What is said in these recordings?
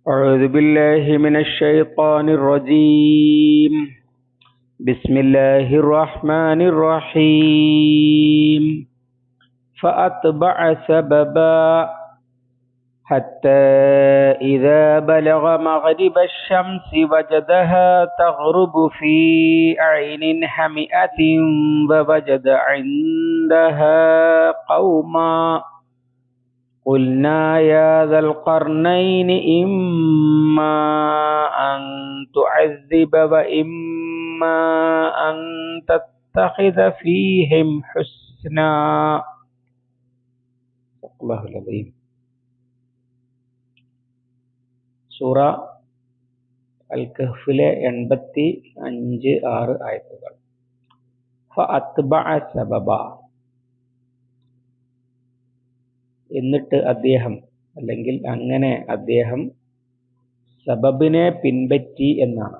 أعوذ بالله من الشيطان الرجيم. بسم الله الرحمن الرحيم. فأتبع سببا حتى إذا بلغ مغرب الشمس وجدها تغرب في عين حمئة ووجد عندها قوما قلنا يا ذا القرنين إما أن تعذب وإما أن تتخذ فيهم حسنا. الله العظيم. സൂറ അൽ കഹ്ഫിലെ 85-86 ആയത്തുകൾ. ഫഅത്ബഅ സബബ, എന്നിട്ട് അദ്ദേഹം, അല്ലെങ്കിൽ അങ്ങനെ അദ്ദേഹം സബബിനെ പിൻപറ്റി എന്നാണ്.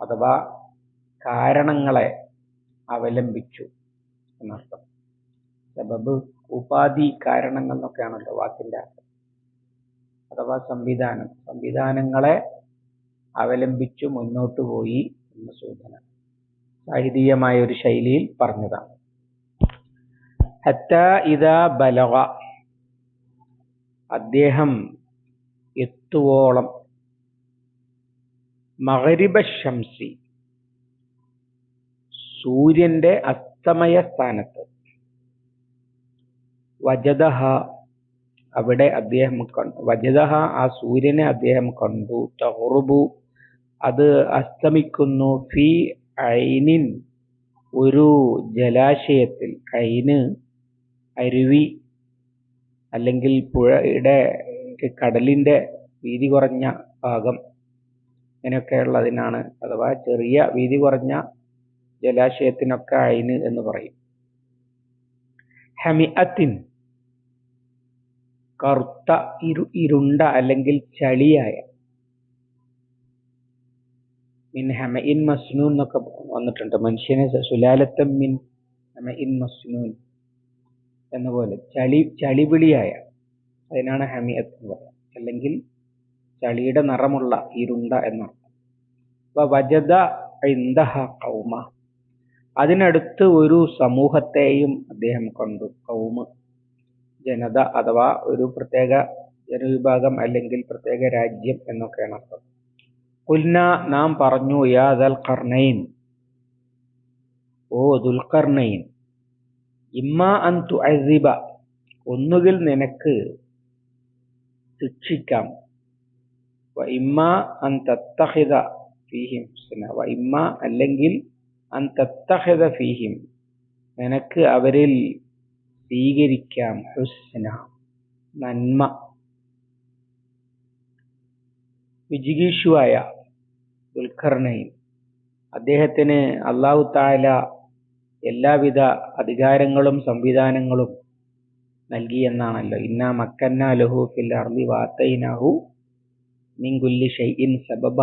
അഥവാ കാരണങ്ങളെ അവലംബിച്ചു എന്നർത്ഥം. സബബ് ഉപാധി, കാരണങ്ങൾ എന്നൊക്കെയാണല്ലോ വാക്കിന്റെ അർത്ഥം. അഥവാ സംവിധാനങ്ങളെ അവലംബിച്ചു മുന്നോട്ട് പോയി എന്ന സൂചന സാഹിതീയമായ ഒരു ശൈലിയിൽ പറഞ്ഞതാണ്. ഹത്താ ഇദാ ബലഗ, അദ്ദേഹം എത്തുവോളം, മഗ്രിബ ശംസി, സൂര്യന്റെ അസ്തമയ സ്ഥാനത്ത്, വജദഹ, അവിടെ അദ്ദേഹം കണ്ടു, വജദഹ, ആ സൂര്യനെ അദ്ദേഹം കണ്ടു, തഗ്റുബു, അത് അസ്തമിക്കുന്നു, ഫി ഐനിൻ, ഒരു ജലാശയത്തിൽ, ഐന് അരുവി അല്ലെങ്കിൽ പുഴയുടെ, കടലിന്റെ വീതി കുറഞ്ഞ ഭാഗം, ഇങ്ങനെയൊക്കെയുള്ളതിനാണ്, അഥവാ ചെറിയ വീതി കുറഞ്ഞ ജലാശയത്തിനൊക്കെ ഐന് എന്ന് പറയും. ഹമിഅത്തിൻ, കറുത്ത, ഇരുണ്ട അല്ലെങ്കിൽ ചളിയായ. മിൻ ഹമഇൻ മസ്നൂൻ എന്നൊക്കെ വന്നിട്ടുണ്ട്. മനുഷ്യനെ സുലാലത്തം മിൻ ഹമഇൻ മസ്നൂൻ എന്നപോലെ ചളിപിളിയായ, അതിനാണ് ഹമിഅത്ത് എന്ന് പറയുന്നത്. അല്ലെങ്കിൽ ചളിയുടെ നിറമുള്ള, ഇരുണ്ട എന്നർത്ഥം. വജദ ഇൻദഹ ഖൗമ, അതിനടുത്ത് ഒരു സമൂഹത്തെയും അദ്ദേഹം കണ്ടു. ഖൗമ്, ജനത, അഥവാ ഒരു പ്രത്യേക ജനവിഭാഗം അല്ലെങ്കിൽ പ്രത്യേക രാജ്യം എന്നൊക്കെയാണ് അർത്ഥം. ഖുൽന, നാം പറഞ്ഞു, യാ ദൽ ഖർനൈൻ, ഓ ദുൽഖർനൈൻ, ഇമ്മാ അൻ തുഅസിബ, ഒന്നുകിൽ നിനക്ക് ശിക്ഷിക്കാം, വ ഇമ്മാ അൻ തത്തഖിദ ഫീഹിം ഹുസ്ന, വ ഇമ്മാ, അല്ലെങ്കിൽ അൻ തത്തഖിദ ഫീഹിം, നിനക്ക് അവരിൽ സ്വീകരിക്കാം, ഹുസ്ന, നന്മ. വിജിഗീഷുവായ ദുൽഖർനൈൻ, അദ്ദേഹത്തിന് അല്ലാഹു തആല എല്ലാവിധ അധികാരങ്ങളും സംവിധാനങ്ങളും നൽകി എന്നാണല്ലോ. ഇന്നാ മക്കന്നാ ലഹു ഫിൽ അർളി വഅതൈനാഹു മിൻ കുല്ലി ഷൈഇൻ സബബ.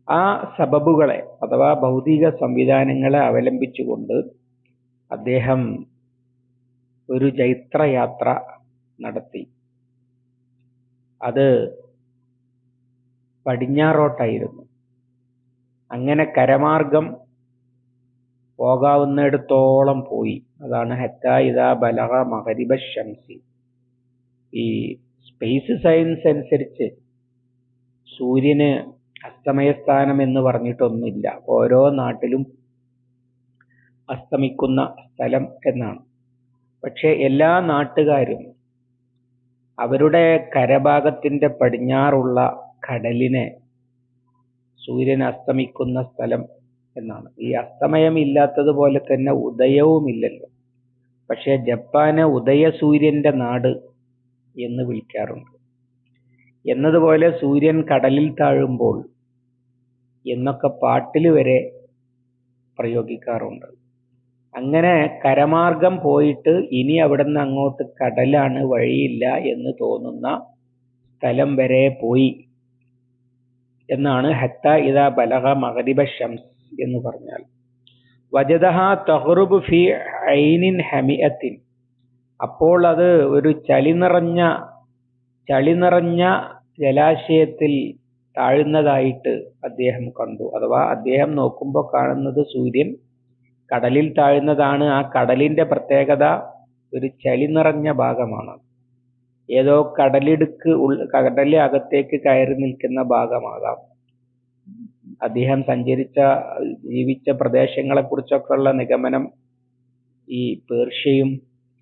ആ സബബുകളെ, അഥവാ ഭൗതിക സംവിധാനങ്ങളെ അവലംബിച്ചുകൊണ്ട് അദ്ദേഹം ഒരു ജൈത്രയാത്ര നടത്തി. അത് പടിഞ്ഞാറോട്ടായിരുന്നു. അങ്ങനെ കരമാർഗം പോകാവുന്നിടത്തോളം പോയി. അതാണ് ഹത്താ ഇദാ ബലഗ മഗ്രിബ ശംസി. ഈ സ്പേസ് സയൻസ് അനുസരിച്ച് സൂര്യന് അസ്തമയസ്ഥാനം എന്ന് പറഞ്ഞിട്ടൊന്നുമില്ല. ഓരോ നാട്ടിലും അസ്തമിക്കുന്ന സ്ഥലം എന്നാണ്. പക്ഷെ എല്ലാ നാട്ടുകാരും അവരുടെ കരഭാഗത്തിന്റെ പടിഞ്ഞാറുള്ള കടലിനെ സൂര്യൻ അസ്തമിക്കുന്ന സ്ഥലം എന്നാണ്. ഈ അസ്തമയം ഇല്ലാത്തതുപോലെ തന്നെ ഉദയവും ഇല്ലല്ലോ. പക്ഷെ ജപ്പാന് ഉദയസൂര്യന്റെ നാട് എന്ന് വിളിക്കാറുണ്ട്. എന്നതുപോലെ സൂര്യൻ കടലിൽ താഴുമ്പോൾ എന്നൊക്കെ പാട്ടിൽ വരെ പ്രയോഗിക്കാറുണ്ട്. അങ്ങനെ കരമാർഗം പോയിട്ട് ഇനി അവിടെ നിന്ന് അങ്ങോട്ട് കടലാണ്, വഴിയില്ല എന്ന് തോന്നുന്ന സ്ഥലം വരെ പോയി എന്നാണ് ഹത്താ ഇദാ ബലഗ മഗ്രിബ ശംസ് എന്ന് പറഞ്ഞാൽ. വജദഹ തഗ്റുബു ഫി ഐനിൻ ഹമിഅത്തിൻ, അപ്പോൾ അത് ഒരു ചളി നിറഞ്ഞ ചളി നിറഞ്ഞ ജലാശയത്തിൽ താഴുന്നതായിട്ട് അദ്ദേഹം കണ്ടു. അഥവാ അദ്ദേഹം നോക്കുമ്പോൾ കാണുന്നത് സൂര്യൻ കടലിൽ താഴുന്നതാണ്. ആ കടലിന്റെ പ്രത്യേകത ഒരു ചളി നിറഞ്ഞ ഭാഗമാണ്. ഏതോ കടലിന് അകത്തേക്ക് കയറി നിൽക്കുന്ന ഭാഗമാകാം. അദ്ദേഹം ജീവിച്ച പ്രദേശങ്ങളെ കുറിച്ചൊക്കെയുള്ള നിഗമനം ഈ പേർഷ്യയും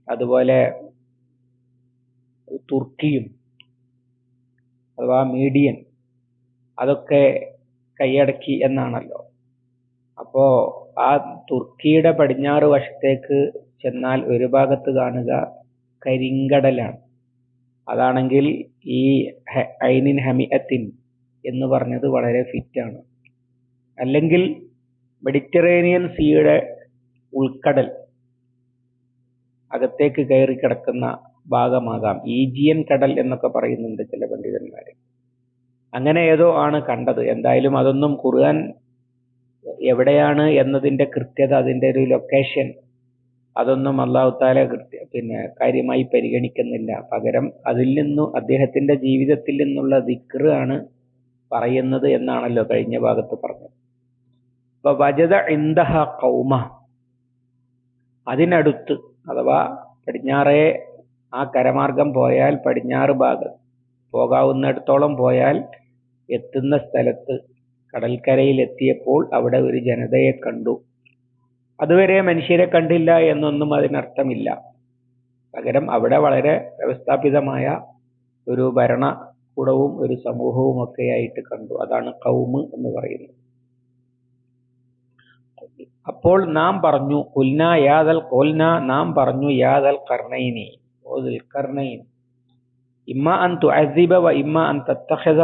അതുപോലെ തുർക്കിയും അഥവാ മീഡിയൻ അതൊക്കെ കൈയടക്കി എന്നാണല്ലോ. അപ്പോ ആ തുർക്കിയുടെ പടിഞ്ഞാറ് വശത്തേക്ക് ചെന്നാൽ ഒരു ഭാഗത്ത് കാണുക കരിങ്കടലാണ്. അതാണെങ്കിൽ ഈ ഐനിൻ ഹമിഅത്തിൻ എന്ന് പറഞ്ഞത് വളരെ ഫിറ്റാണ്. അല്ലെങ്കിൽ മെഡിറ്ററേനിയൻ സീയുടെ ഉൾക്കടൽ അകത്തേക്ക് കയറി കിടക്കുന്ന ഭാഗമാകാം. ഈജിയൻ കടൽ എന്നൊക്കെ പറയുന്നുണ്ട് ചില പണ്ഡിതന്മാര്. അങ്ങനെ ഏതോ ആണ് കണ്ടത്. എന്തായാലും അതൊന്നും ഖുർആൻ എവിടെയാണ് എന്നതിന്റെ കൃത്യത, അതിന്റെ ഒരു ലൊക്കേഷൻ, അതൊന്നും അല്ലാഹു തആല കാര്യമായി പരിഗണിക്കുന്നില്ല. പകരം അദ്ദേഹത്തിന്റെ ജീവിതത്തിൽ നിന്നുള്ള ദിക്ർ ആണ് പറയുന്നത് എന്നാണല്ലോ കഴിഞ്ഞ ഭാഗത്ത് പറഞ്ഞത്. അപ്പൊ വജദ ഇൻദഹ ഖൗമ, അതിനടുത്ത് അഥവാ പടിഞ്ഞാറേ ആ കരമാർഗം പോയാൽ പടിഞ്ഞാറ് ഭാഗം പോകാവുന്നിടത്തോളം പോയാൽ എത്തുന്ന സ്ഥലത്ത് കടൽക്കരയിൽ എത്തിയപ്പോൾ അവിടെ ഒരു ജനതയെ കണ്ടു. അതുവരെ മനുഷ്യരെ കണ്ടില്ല എന്നൊന്നും അതിനർത്ഥമില്ല. പകരം അവിടെ വളരെ വ്യവസ്ഥാപിതമായ ഒരു ഭരണകൂടവും ഒരു സമൂഹവും ഒക്കെ ആയിട്ട് കണ്ടു. അതാണ് ഖൗമ് എന്ന് പറയുന്നത്. അപ്പോൾ നാം പറഞ്ഞു നാം പറഞ്ഞു യാദൽ ഖർനൈനി, ഓ ദുൽഖർനൈൻ, ഇമ്മ അൻ തുഅസിബ വ ഇമ്മ അൻ തത്തഖിദ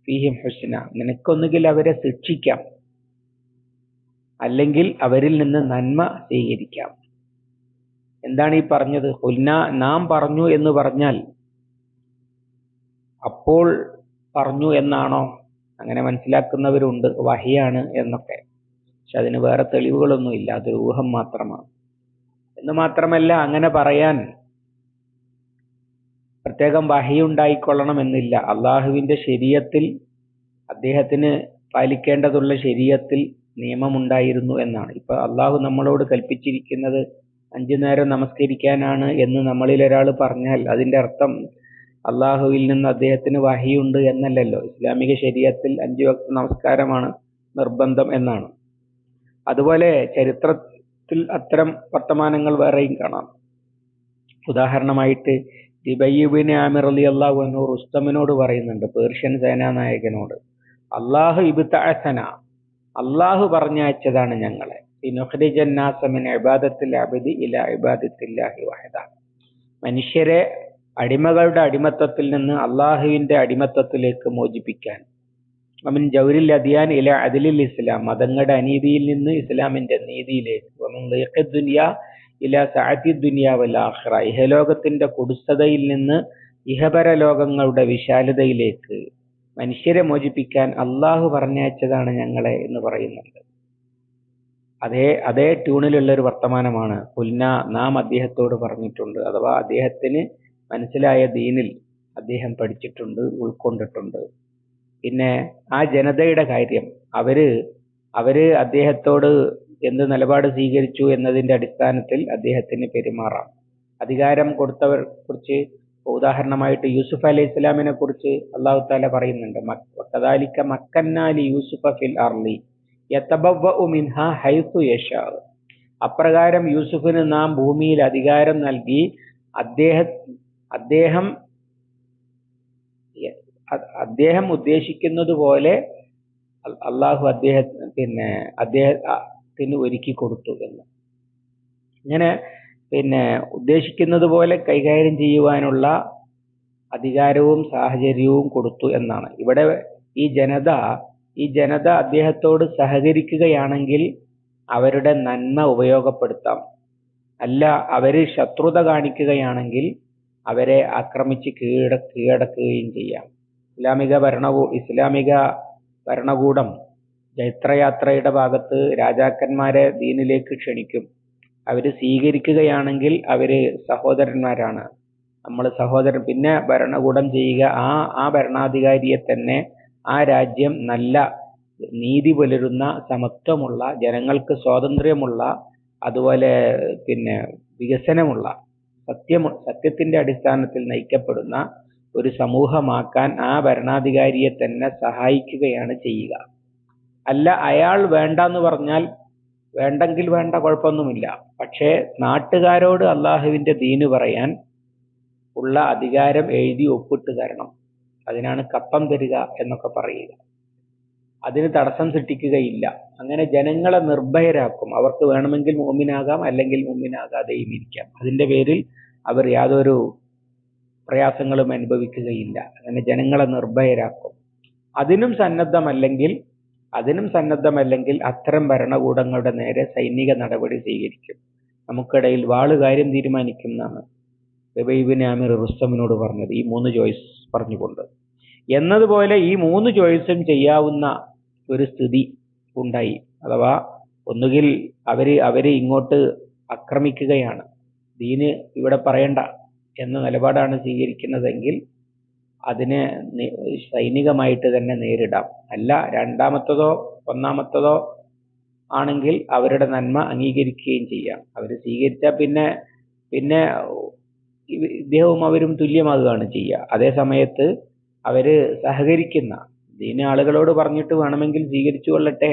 ഫീഹിം ഹുസ്ന, നിനക്കൊന്നുകിൽ അവരെ ശിക്ഷിക്കാം, അല്ലെങ്കിൽ അവരിൽ നിന്ന് നന്മ സ്വീകരിക്കാം. എന്താണ് ഈ പറഞ്ഞത്? നാം പറഞ്ഞു എന്ന് പറഞ്ഞാൽ അപ്പോൾ പറഞ്ഞു എന്നാണോ? അങ്ങനെ മനസ്സിലാക്കുന്നവരുണ്ട്, വഹിയാണ് എന്നൊക്കെ. പക്ഷെ അതിന് വേറെ തെളിവുകളൊന്നുമില്ല, അതൊരു ഊഹം മാത്രമാണ്. എന്ന് മാത്രമല്ല, അങ്ങനെ പറയാൻ പ്രത്യേകം വഹി ഉണ്ടായിക്കൊള്ളണം എന്നില്ല. അള്ളാഹുവിന്റെ ശരീഅത്തിൽ, അദ്ദേഹത്തിന് പാലിക്കേണ്ടതുള്ള ശരീഅത്തിൽ നിയമമുണ്ടായിരുന്നു എന്നാണ്. ഇപ്പൊ അള്ളാഹു നമ്മളോട് കൽപ്പിച്ചിരിക്കുന്നത് 5 നേരം നമസ്കരിക്കാനാണ് എന്ന് നമ്മളിൽ ഒരാൾ പറഞ്ഞാൽ അതിന്റെ അർത്ഥം അള്ളാഹുവിൽ നിന്ന് അദ്ദേഹത്തിന് വഹിയുണ്ട് എന്നല്ലല്ലോ. ഇസ്ലാമിക ശരീഅത്തിൽ 5 വക്ത് നമസ്കാരമാണ് നിർബന്ധം എന്നാണ്. അതുപോലെ ചരിത്രത്തിൽ അത്തരം വർത്തമാനങ്ങൾ വേറെയും കാണാം. ഉദാഹരണമായിട്ട് റുബയ്യ് ഇബ്നു ആമിർ റളിയല്ലാഹു അൻഹു റുസ്തമിനോട് പറയുന്നുണ്ട്, പേർഷ്യൻ സേനാനായകനോട്, അല്ലാഹു ഇബ്തഅസന, അള്ളാഹു പറഞ്ഞയച്ചതാണ് ഞങ്ങളെ, ലിനുഖ്രിജൻ നാസ മിൻ ഇബാദത്തിൽ അബ്ദി ഇലാ ഇബാദത്തില്ലാഹി വഹദ, മനുഷ്യരെ അടിമകളുടെ അടിമത്തത്തിൽ നിന്ന് അള്ളാഹുവിന്റെ അടിമത്തത്തിലേക്ക് മോചിപ്പിക്കാൻ, വമിൻ ജൗരിൽ അദിയാൻ ഇലാ അദ്ലിൽ ഇസ്ലാം, മതങ്ങളുടെ അനീതിയിൽ നിന്ന് ഇസ്ലാമിന്റെ നീതിയിലേക്ക്, വമിൻ ദീഖിദ് ദുനിയ ഇലാ സഅതി ദുനിയ വൽ ആഖിറ, ഇഹലോകത്തിന്റെ കുടുസതയിൽ നിന്ന് ഇഹപര ലോകങ്ങളുടെ വിശാലതയിലേക്ക് മനുഷ്യരെ മോചിപ്പിക്കാൻ അള്ളാഹു പറഞ്ഞയച്ചതാണ് ഞങ്ങളെ എന്ന് പറയുന്നുണ്ട്. അതേ ട്യൂണിലുള്ള ഒരു വർത്തമാനമാണ് നാം അദ്ദേഹത്തോട് പറഞ്ഞിട്ടുണ്ട്. അഥവാ അദ്ദേഹത്തിന് മനസ്സിലായ ദീനിൽ അദ്ദേഹം പഠിച്ചിട്ടുണ്ട്, ഉൾക്കൊണ്ടിട്ടുണ്ട്. പിന്നെ ആ ജനതയുടെ കാര്യം, അവര് അദ്ദേഹത്തോട് എന്ത് നിലപാട് സ്വീകരിച്ചു എന്നതിന്റെ അടിസ്ഥാനത്തിൽ അദ്ദേഹത്തിന് പെരുമാറാം. അധികാരം കൊടുത്തവർ കുറിച്ച് ഉദാഹരണമായിട്ട് യൂസുഫ് അലൈഹി ഇസ്ലാമിനെ കുറിച്ച് അല്ലാഹു തആല പറയുന്നുണ്ട്, വകദാലിക മക്കന്നാ ലി യൂസുഫ ഫിൽ അർളി യതബവ്വഉ മിൻഹാ ഹൈസു യശാ, അപ്രകാരം യൂസുഫിന് നാം ഭൂമിയിൽ അധികാരം നൽകി അദ്ദേഹം ഉദ്ദേശിക്കുന്നത് പോലെ അള്ളാഹു അദ്ദേഹത്തിന് ഒരുക്കി കൊടുത്തു എന്ന്. ഇങ്ങനെ ഉദ്ദേശിക്കുന്നത് പോലെ കൈകാര്യം ചെയ്യുവാനുള്ള അധികാരവും സാഹചര്യവും കൊടുത്തു എന്നാണ്. ഇവിടെ ഈ ജനത അദ്ദേഹത്തോട് സഹകരിക്കുകയാണെങ്കിൽ അവരുടെ നന്മ ഉപയോഗപ്പെടുത്താം. അല്ല, അവര് ശത്രുത കാണിക്കുകയാണെങ്കിൽ അവരെ ആക്രമിച്ച് കീഴടക്കുകയും ചെയ്യാം. ഇസ്ലാമിക ഭരണകൂടം ജൈത്രയാത്രയുടെ ഭാഗത്ത് രാജാക്കന്മാരെ ദീനിലേക്ക് ക്ഷണിക്കും. അവര് സ്വീകരിക്കുകയാണെങ്കിൽ അവര് സഹോദരന്മാരാണ്, നമ്മൾ സഹോദരൻ, പിന്നെ ഭരണകൂടം ചെയ്യുക ആ ഭരണാധികാരിയെ തന്നെ ആ രാജ്യം നല്ല നീതി പുലരുന്ന, സമത്വമുള്ള, ജനങ്ങൾക്ക് സ്വാതന്ത്ര്യമുള്ള, അതുപോലെ പിന്നെ വികസനമുള്ള, സത്യത്തിന്റെ അടിസ്ഥാനത്തിൽ നയിക്കപ്പെടുന്ന ഒരു സമൂഹമാക്കാൻ ആ ഭരണാധികാരിയെ തന്നെ സഹായിക്കുകയാണ് ചെയ്യുക. അല്ല അയാൾ വേണ്ടെന്ന് പറഞ്ഞാൽ വേണ്ടെങ്കിൽ വേണ്ട, കുഴപ്പമൊന്നുമില്ല. പക്ഷേ നാട്ടുകാരോട് അള്ളാഹുവിന്റെ ദീന് പറയാൻ ഉള്ള അധികാരം എഴുതി ഒപ്പിട്ട് തരണം. അതിനാണ് കപ്പം തരിക എന്നൊക്കെ പറയുക. അതിന് തടസ്സം സൃഷ്ടിക്കുകയില്ല. അങ്ങനെ ജനങ്ങളെ നിർഭയരാക്കും. അവർക്ക് വേണമെങ്കിൽ മുഅ്മിനാകാം, അല്ലെങ്കിൽ മുഅ്മിനാകാതെയും ഇരിക്കാം. അതിന്റെ പേരിൽ അവർ യാതൊരു പ്രയാസങ്ങളും അനുഭവിക്കുകയില്ല. അങ്ങനെ ജനങ്ങളെ നിർഭയരാക്കും. അതിനും സന്നദ്ധമല്ലെങ്കിൽ അത്തരം ഭരണകൂടങ്ങളുടെ നേരെ സൈനിക നടപടി സ്വീകരിക്കും. നമുക്കിടയിൽ വാള് കാര്യം തീരുമാനിക്കുന്നതാണ് റുബൈബിന് ആമിർ റുസ്തമിനോട് പറഞ്ഞത്, ഈ 3 ചോയ്സ് പറഞ്ഞുകൊണ്ട്. എന്നതുപോലെ ഈ 3 ചോയ്സും ചെയ്യാവുന്ന ഒരു സ്ഥിതി ഉണ്ടായി. അഥവാ ഒന്നുകിൽ അവര് ഇങ്ങോട്ട് ആക്രമിക്കുകയാണ്, ദീന് ഇവിടെ പറയണ്ട എന്ന നിലപാടാണ് സ്വീകരിക്കുന്നതെങ്കിൽ അതിനെ സൈനികമായിട്ട് തന്നെ നേരിടാം. അല്ല രണ്ടാമത്തതോ ഒന്നാമത്തതോ ആണെങ്കിൽ അവരുടെ നന്മ അംഗീകരിക്കുകയും ചെയ്യാം. അവർ സ്വീകരിച്ചാൽ പിന്നെ ഇദ്ദേഹവും അവരും തുല്യമാകുകയാണ് ചെയ്യുക. അതേ സമയത്ത് അവര് സഹകരിക്കുന്ന, ദീന ആളുകളോട് പറഞ്ഞിട്ട് വേണമെങ്കിൽ സ്വീകരിച്ചു കൊള്ളട്ടെ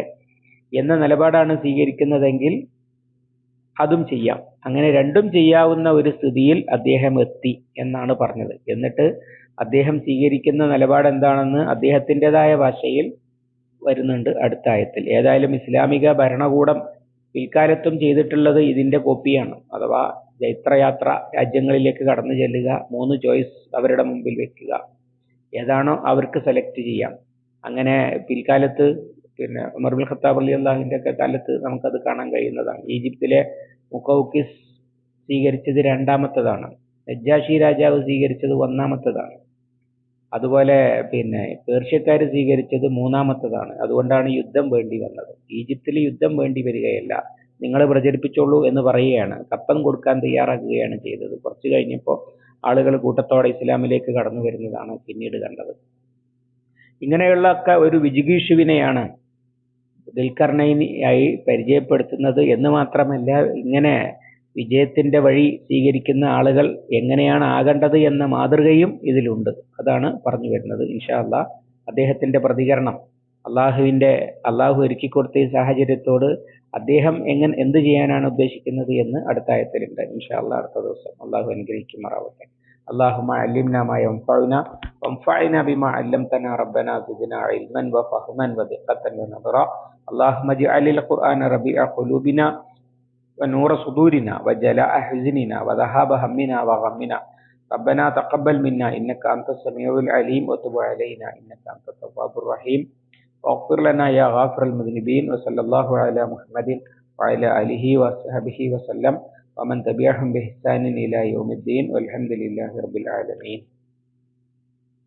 എന്ന നിലപാടാണ് സ്വീകരിക്കുന്നതെങ്കിൽ അതും ചെയ്യാം. അങ്ങനെ രണ്ടും ചെയ്യാവുന്ന ഒരു സ്ഥിതിയിൽ അദ്ദേഹം എത്തി എന്നാണ് പറഞ്ഞത്. എന്നിട്ട് അദ്ദേഹം സ്വീകരിക്കുന്ന നിലപാട് എന്താണെന്ന് അദ്ദേഹത്തിൻ്റെതായ ഭാഷയിൽ വരുന്നുണ്ട് അടുത്ത ആയത്തിൽ. ഏതായാലും ഇസ്ലാമിക ഭരണകൂടം പിൽക്കാലത്തും ചെയ്തിട്ടുള്ളത് ഇതിന്റെ കോപ്പിയാണ്. അഥവാ ജൈത്രയാത്ര, രാജ്യങ്ങളിലേക്ക് കടന്നു ചെല്ലുക, 3 ചോയ്സ് അവരുടെ മുമ്പിൽ വെക്കുക, ഏതാണോ അവർക്ക് സെലക്ട് ചെയ്യാം. അങ്ങനെ പിൽക്കാലത്ത് പിന്നെ ഉമർ ബിൻ ഖത്താബ് റളിയല്ലാഹുവിന്റെ ഒക്കെ കാലത്ത് നമുക്കത് കാണാൻ കഴിയുന്നതാണ്. ഈജിപ്തിലെ മുഖൗക്കിസ് സ്വീകരിച്ചത് 2ാമത്തതാണ്, നജ്ജാഷി രാജാവ് സ്വീകരിച്ചത് 1ാമത്തതാണ്, അതുപോലെ പിന്നെ പേർഷ്യക്കാർ സ്വീകരിച്ചത് 3ാമത്തതാണ്. അതുകൊണ്ടാണ് യുദ്ധം വേണ്ടി വന്നത്. ഈജിപ്തിൽ യുദ്ധം വേണ്ടി വരികയല്ല, നിങ്ങൾ പ്രചരിപ്പിച്ചോളൂ എന്ന് പറയുകയാണ്, കപ്പം കൊടുക്കാൻ തയ്യാറാക്കുകയാണ് ചെയ്തത്. കുറച്ചു കഴിഞ്ഞപ്പോൾ ആളുകൾ കൂട്ടത്തോടെ ഇസ്ലാമിലേക്ക് കടന്നു വരുന്നതാണ് പിന്നീട് കണ്ടത്. ഇങ്ങനെയുള്ള ഒക്കെ ഒരു വിജിഗീഷുവിനെയാണ് ദുൽഖർനൈനിയായി പരിചയപ്പെടുത്തുന്നത് എന്ന് മാത്രമല്ല, ഇങ്ങനെ വിജയത്തിന്റെ വഴി സ്വീകരിക്കുന്ന ആളുകൾ എങ്ങനെയാണ് ആകേണ്ടത് എന്ന മാതൃകയും ഇതിലുണ്ട്. അതാണ് പറഞ്ഞു വരുന്നത്. ഇൻഷാ അല്ലാഹ് അദ്ദേഹത്തിന്റെ പ്രതികരണം, അള്ളാഹു ഒരുക്കിക്കൊടുത്ത ഈ സാഹചര്യത്തോട് അദ്ദേഹം എന്ത് ചെയ്യാനാണ് ഉദ്ദേശിക്കുന്നത് എന്ന് അടുത്ത ആയത്തിലുണ്ട്. ഇൻഷാ അല്ലാഹ് അടുത്ത ദിവസം അള്ളാഹു അനുഗ്രഹിക്കുമാറാവട്ടെ. اللهم علمنا ما ينفعنا وانفعنا بما علمتنا ربنا زدنا علما وفهما ودقة ونظرا. اللهم اجعل القرآن ربيع قلوبنا ونور صدورنا وجلاء حزننا وذهاب همنا وغمنا. ربنا تقبل منا إنك أنت السميع العليم وتب علينا إنك أنت التواب الرحيم واغفر لنا يا غافر المذنبين. وصلى الله على محمد وعلى آله وصحبه وسلم ومن تبعهم بإحسان إلى يوم الدين والحمد لله رب العالمين.